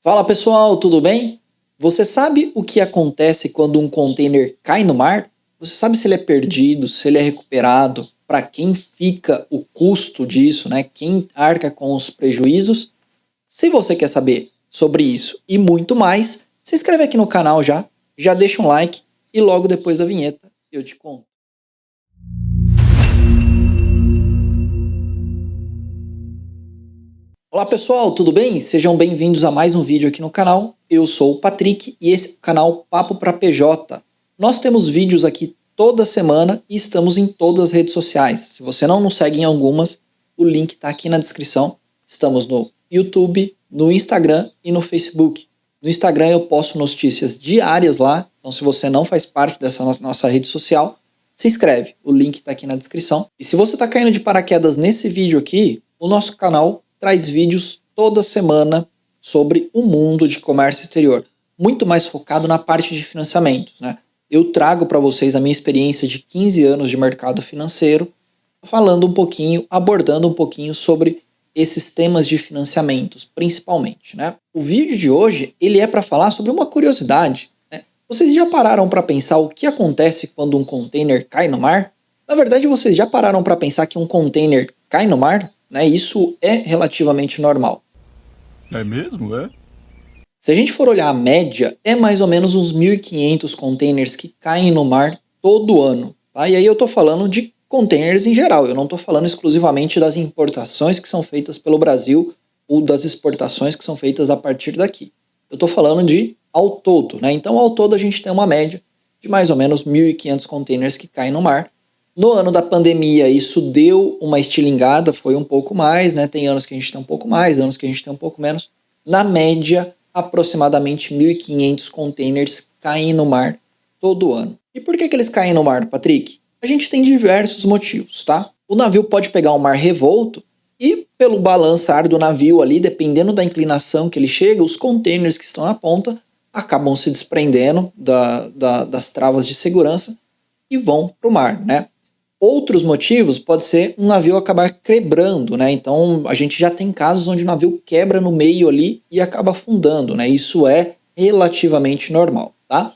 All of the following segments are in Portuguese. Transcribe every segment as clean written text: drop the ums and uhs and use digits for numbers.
Fala pessoal, tudo bem? Você sabe o que acontece quando um container cai no mar? Você sabe se ele é perdido, se ele é recuperado, para quem fica o custo disso, né? Quem arca com os prejuízos? Se você quer saber sobre isso e muito mais, se inscreve aqui no canal já deixa um like e logo depois da vinheta eu te conto. Olá pessoal, tudo bem? Sejam bem-vindos a mais um vídeo aqui no canal. Eu sou o Patrick e esse é o canal Papo para PJ. Nós temos vídeos aqui toda semana e estamos em todas as redes sociais. Se você não nos segue em algumas, o link está aqui na descrição. Estamos no YouTube, no Instagram e no Facebook. No Instagram eu posto notícias diárias lá, então se você não faz parte dessa nossa rede social, se inscreve, o link está aqui na descrição. E se você está caindo de paraquedas nesse vídeo aqui, o nosso canal traz vídeos toda semana sobre o mundo de comércio exterior, muito mais focado na parte de financiamentos, né? Eu trago para vocês a minha experiência de 15 anos de mercado financeiro, falando um pouquinho, abordando um pouquinho sobre esses temas de financiamentos, principalmente, né? O vídeo de hoje, ele é para falar sobre uma curiosidade, né? Vocês já pararam para pensar o que acontece quando um container cai no mar? Na verdade, vocês já pararam para pensar que um container cai no mar? Né? Isso é relativamente normal. É mesmo, é? Se a gente for olhar a média, é mais ou menos uns 1.500 containers que caem no mar todo ano. Tá? E aí eu estou falando de containers em geral, eu não estou falando exclusivamente das importações que são feitas pelo Brasil ou das exportações que são feitas a partir daqui. Eu estou falando de ao todo. Né? Então, ao todo, a gente tem uma média de mais ou menos 1.500 containers que caem no mar. No ano da pandemia, isso deu uma estilingada, foi um pouco mais, né? Tem anos que a gente tem um pouco mais, anos que a gente tem um pouco menos. Na média, aproximadamente 1.500 containers caem no mar todo ano. E por que eles caem no mar, Patrick? A gente tem diversos motivos, tá? O navio pode pegar um mar revolto e, pelo balançar do navio ali, dependendo da inclinação que ele chega, os containers que estão na ponta acabam se desprendendo das travas de segurança e vão para o mar, né? Outros motivos pode ser um navio acabar quebrando, né? Então a gente já tem casos onde o navio quebra no meio ali e acaba afundando, né? Isso é relativamente normal, tá?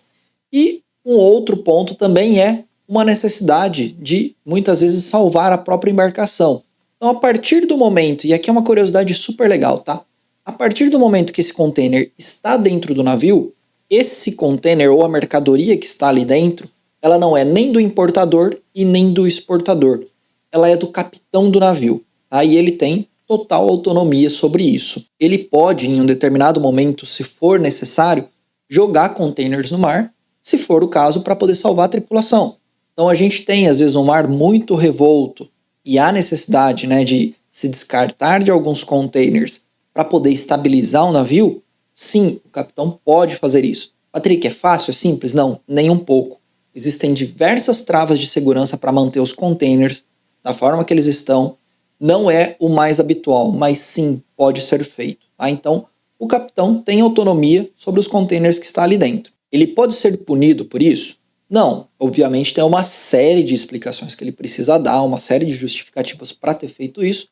E um outro ponto também é uma necessidade de muitas vezes salvar a própria embarcação. Então a partir do momento, e aqui é uma curiosidade super legal, tá? A partir do momento que esse container está dentro do navio, esse container ou a mercadoria que está ali dentro, ela não é nem do importador e nem do exportador. Ela é do capitão do navio. Aí ele tem total autonomia sobre isso. Ele pode, em um determinado momento, se for necessário, jogar containers no mar, se for o caso, para poder salvar a tripulação. Então a gente tem, às vezes, um mar muito revolto e há necessidade, né, de se descartar de alguns containers para poder estabilizar o navio. Sim, o capitão pode fazer isso. Patrick, é fácil? É simples? Não, nem um pouco. Existem diversas travas de segurança para manter os containers da forma que eles estão. Não é o mais habitual, mas sim pode ser feito. Tá? Então, o capitão tem autonomia sobre os containers que está ali dentro. Ele pode ser punido por isso? Não. Obviamente tem uma série de explicações que ele precisa dar, uma série de justificativas para ter feito isso,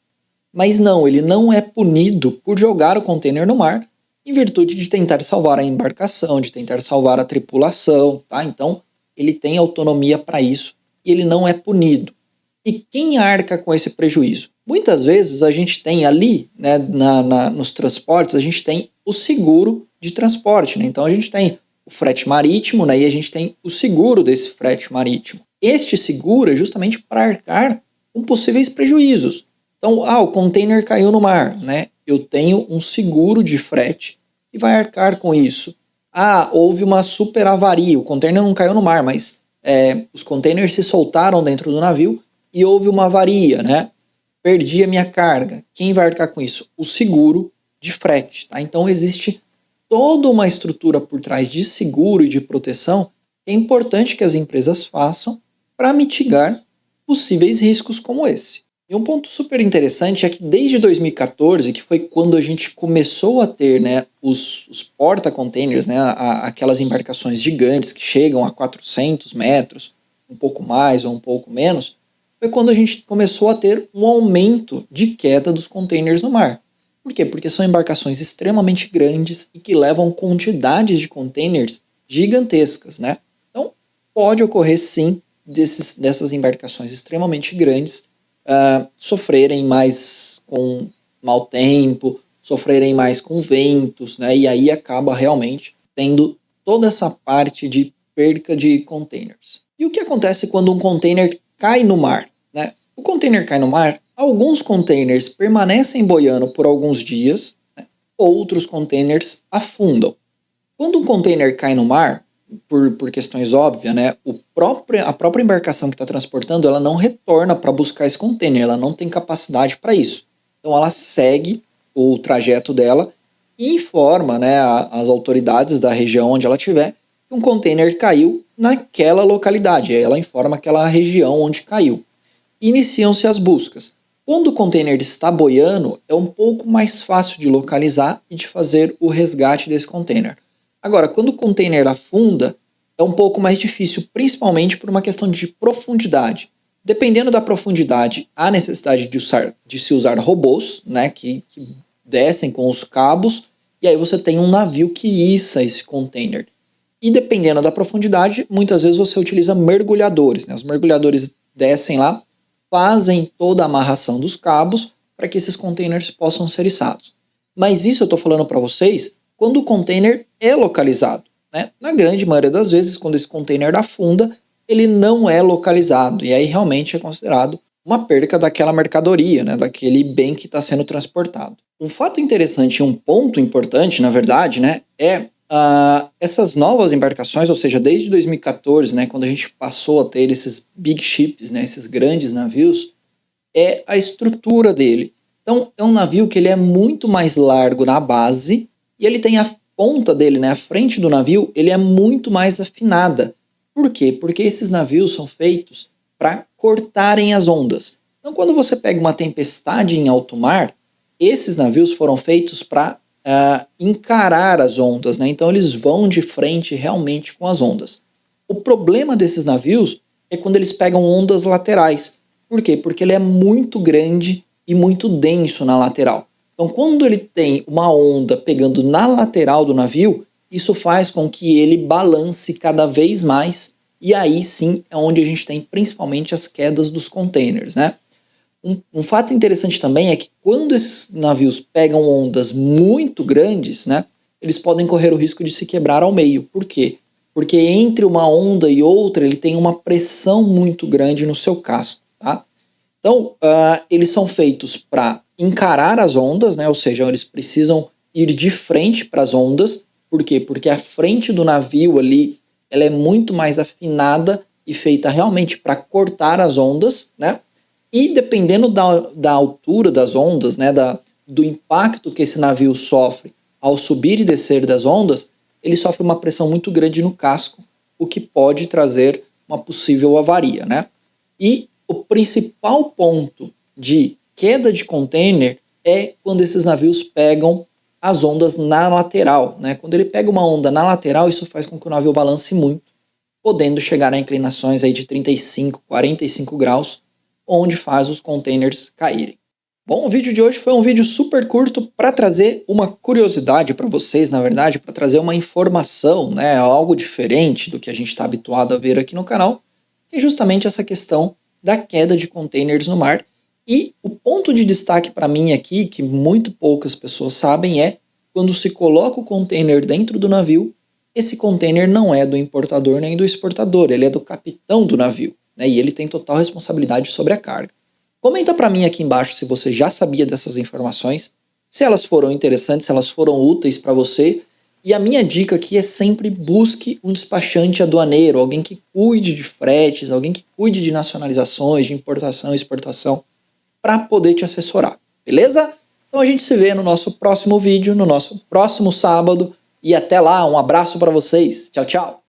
mas não, ele não é punido por jogar o container no mar em virtude de tentar salvar a embarcação, de tentar salvar a tripulação, tá? Então, ele tem autonomia para isso e ele não é punido. E quem arca com esse prejuízo? Muitas vezes a gente tem ali, né, nos transportes, a gente tem o seguro de transporte, né? Então a gente tem o frete marítimo, né, e a gente tem o seguro desse frete marítimo. Este seguro é justamente para arcar com possíveis prejuízos. Então, o container caiu no mar, né? Eu tenho um seguro de frete e vai arcar com isso. Houve uma super avaria, o container não caiu no mar, mas os containers se soltaram dentro do navio e houve uma avaria, né? Perdi a minha carga. Quem vai arcar com isso? O seguro de frete, tá? Então existe toda uma estrutura por trás de seguro e de proteção que é importante que as empresas façam para mitigar possíveis riscos como esse. E um ponto super interessante é que desde 2014, que foi quando a gente começou a ter, né, os porta-containers, né, aquelas embarcações gigantes que chegam a 400 metros, um pouco mais ou um pouco menos, foi quando a gente começou a ter um aumento de queda dos containers no mar. Por quê? Porque são embarcações extremamente grandes e que levam quantidades de containers gigantescas, né? Então, pode ocorrer sim dessas embarcações extremamente grandes sofrerem mais com mau tempo, sofrerem mais com ventos, né? E aí acaba realmente tendo toda essa parte de perca de containers. E o que acontece quando um container cai no mar, né? O container cai no mar, alguns containers permanecem boiando por alguns dias, né? Outros containers afundam. Quando um container cai no mar, por questões óbvias, né, a própria embarcação que está transportando, ela não retorna para buscar esse container, ela não tem capacidade para isso. Então ela segue o trajeto dela e informa, né, as autoridades da região onde ela estiver que um container caiu naquela localidade. Aí ela informa aquela região onde caiu. Iniciam-se as buscas. Quando o container está boiando, é um pouco mais fácil de localizar e de fazer o resgate desse container. Agora, quando o container afunda, é um pouco mais difícil, principalmente por uma questão de profundidade. Dependendo da profundidade, há necessidade de se usar robôs, né, que descem com os cabos, e aí você tem um navio que issa esse container. E dependendo da profundidade, muitas vezes você utiliza mergulhadores, né? Os mergulhadores descem lá, fazem toda a amarração dos cabos para que esses containers possam ser içados. Mas isso eu estou falando para vocês quando o container é localizado, né? Na grande maioria das vezes, quando esse container afunda, ele não é localizado e aí realmente é considerado uma perca daquela mercadoria, né? Daquele bem que está sendo transportado. Um fato interessante e um ponto importante, na verdade, né, é essas novas embarcações, ou seja, desde 2014, né, quando a gente passou a ter esses big ships, né, esses grandes navios, é a estrutura dele. Então, é um navio que ele é muito mais largo na base e ele tem a ponta dele, né, a frente do navio, ele é muito mais afinada. Por quê? Porque esses navios são feitos para cortarem as ondas. Então, quando você pega uma tempestade em alto mar, esses navios foram feitos para encarar as ondas, né? Então eles vão de frente realmente com as ondas. O problema desses navios é quando eles pegam ondas laterais. Por quê? Porque ele é muito grande e muito denso na lateral. Então, quando ele tem uma onda pegando na lateral do navio, isso faz com que ele balance cada vez mais, e aí sim é onde a gente tem principalmente as quedas dos containers, né? Um fato interessante também é que quando esses navios pegam ondas muito grandes, né, eles podem correr o risco de se quebrar ao meio. Por quê? Porque entre uma onda e outra ele tem uma pressão muito grande no seu casco. Tá? Então, eles são feitos para encarar as ondas, né, ou seja, eles precisam ir de frente para as ondas. Por quê? Porque a frente do navio ali ela é muito mais afinada e feita realmente para cortar as ondas, né? E dependendo da altura das ondas, né, do impacto que esse navio sofre ao subir e descer das ondas, ele sofre uma pressão muito grande no casco, o que pode trazer uma possível avaria, né? E o principal ponto de queda de container é quando esses navios pegam as ondas na lateral, né? Quando ele pega uma onda na lateral, isso faz com que o navio balance muito, podendo chegar a inclinações aí de 35, 45 graus, onde faz os containers caírem. Bom, o vídeo de hoje foi um vídeo super curto para trazer uma curiosidade para vocês, na verdade, para trazer uma informação, né, algo diferente do que a gente está habituado a ver aqui no canal, que é justamente essa questão da queda de containers no mar. E o ponto de destaque para mim aqui, que muito poucas pessoas sabem, é quando se coloca o container dentro do navio, esse container não é do importador nem do exportador, ele é do capitão do navio, né, e ele tem total responsabilidade sobre a carga. Comenta para mim aqui embaixo se você já sabia dessas informações, se elas foram interessantes, se elas foram úteis para você. E a minha dica aqui é sempre busque um despachante aduaneiro, alguém que cuide de fretes, alguém que cuide de nacionalizações, de importação e exportação, para poder te assessorar, beleza? Então a gente se vê no nosso próximo vídeo, no nosso próximo sábado, e até lá, um abraço para vocês. Tchau, tchau!